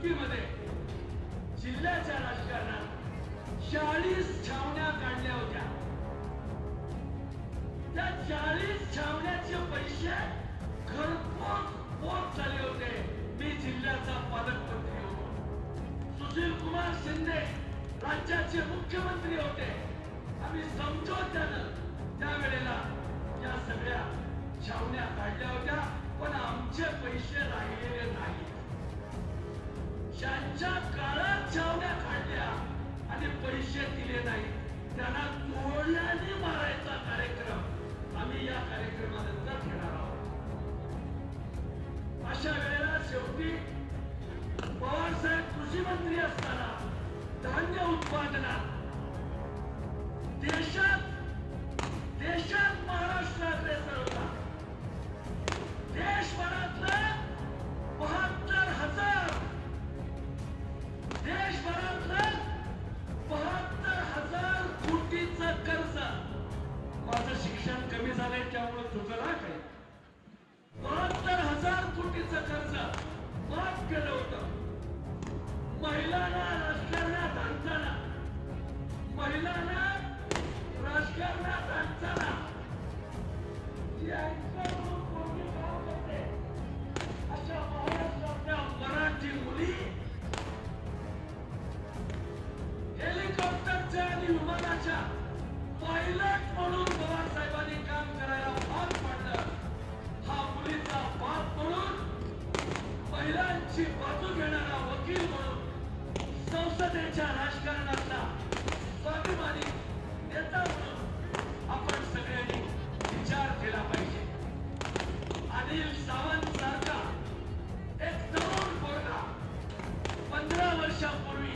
युतीमध्ये जिल्ह्याच्या राजकारणात 40 छावण्या काढल्या होत्या। त्या 40 छावण्याचे पैसे घरपोच पोच झाले होते। मी जिल्ह्याचा पालकमंत्री होतो, सुशील कुमार शिंदे राज्याचे मुख्यमंत्री होते। आम्ही समझोत्यानं त्यावेळेला या सगळ्या छावण्या काढल्या होत्या, पण आमचे पैसे राहिलेले नाही। ज्यांच्या काळात छावण्या काढल्या आणि पैसे दिले नाही त्यांना तोडल्याने मारायचा कार्यक्रम आम्ही या कार्यक्रमानंतर घेणार आहोत। अशा वेळेला शेवटी पवार साहेब कृषी मंत्री असताना धान्य उत्पादनात देशात महाराष्ट्र अग्रेसर होता। देशभरातलं 72,000 देशभरातलं 72,000 कोटीचं कर्ज, माझं शिक्षण कमी झालंय त्यामुळे चुकला काय, 72,000 कोटीचं कर्ज माफ केलं होतं। महिलांना राजकारणात आणताना अशा महाराष्ट्रातल्या मराठी मुली हेलिकॉप्टरच्या आणि विमानाच्या पायलट म्हणून पवार साहेबांनी काम करायला भाग पाडलं। हा मुलीचा बाप म्हणून, महिलांची बाजू घेणारा वकील म्हणून, संसदेच्या राजकारणातला स्वाभिमानी नेता म्हणून आपण सगळ्यांनी विचार केला पाहिजे। अनिल सावंत सारखा एक तरुण पोरगा 15 वर्षापूर्वी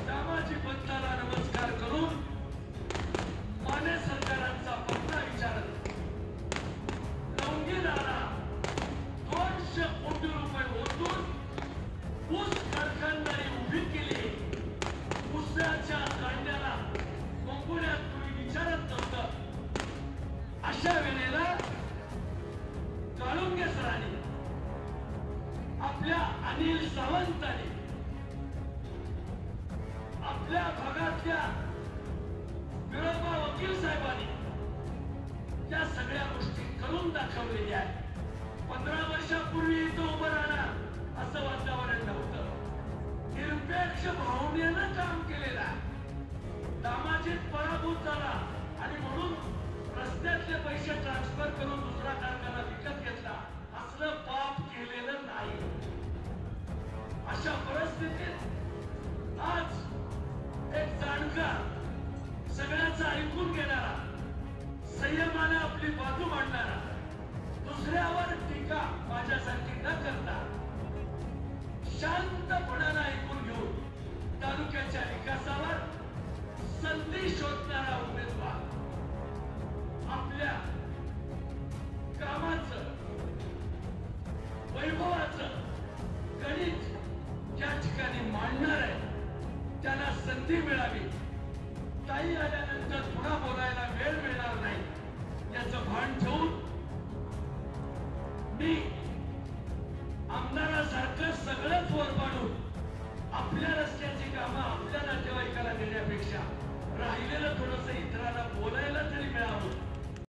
सामाजिक पंथाला नमस्कार करून माने सरकारांचा पत्ता विचारत लवंगीदारा 200 कोटी रुपये ओतून ऊस कारखानदारी उभी केली। ऊसाच्या कांड्याला मंगुळ्यात कोणी विचारत नव्हतं। अशा वेळेला काळुंगे सरांनी आपल्या अनिल सावंतांनी आपल्या भागातल्या विरोबा वकील साहेबांनी या सगळ्या गोष्टी करून दाखवलेल्या आहेत। 15 वर्षापूर्वी इथं उभं राहणार असं वातावरण नव्हतं। निरपेक्ष भावनेनं काम केलेला, दामाजीत पराभूत झाला आणि म्हणून रस्त्यातले पैसे ट्रान्सफर करून दुसरा कारखाना विकत घेतला, असलं पाप केलेलं नाही। अशा परिस्थितीत आज एक जाणकार, सगळ्यांचं ऐकून घेणारा, संयमाने आपली बाजू मांडणारा, दुसऱ्यावर टीका माझ्यासारखी न करता शांतपणाने ऐकून घेऊन तालुक्याच्या विकासावर संधी शोधणारा उमेदवार आपल्या कामाचं, वैभवाचं गणित ज्या ठिकाणी मांडणार आहे त्याला संधी मिळावी। काही आल्यानंतर पुन्हा बोलायला वेळ मिळणार नाही याचं भान ठेवून मी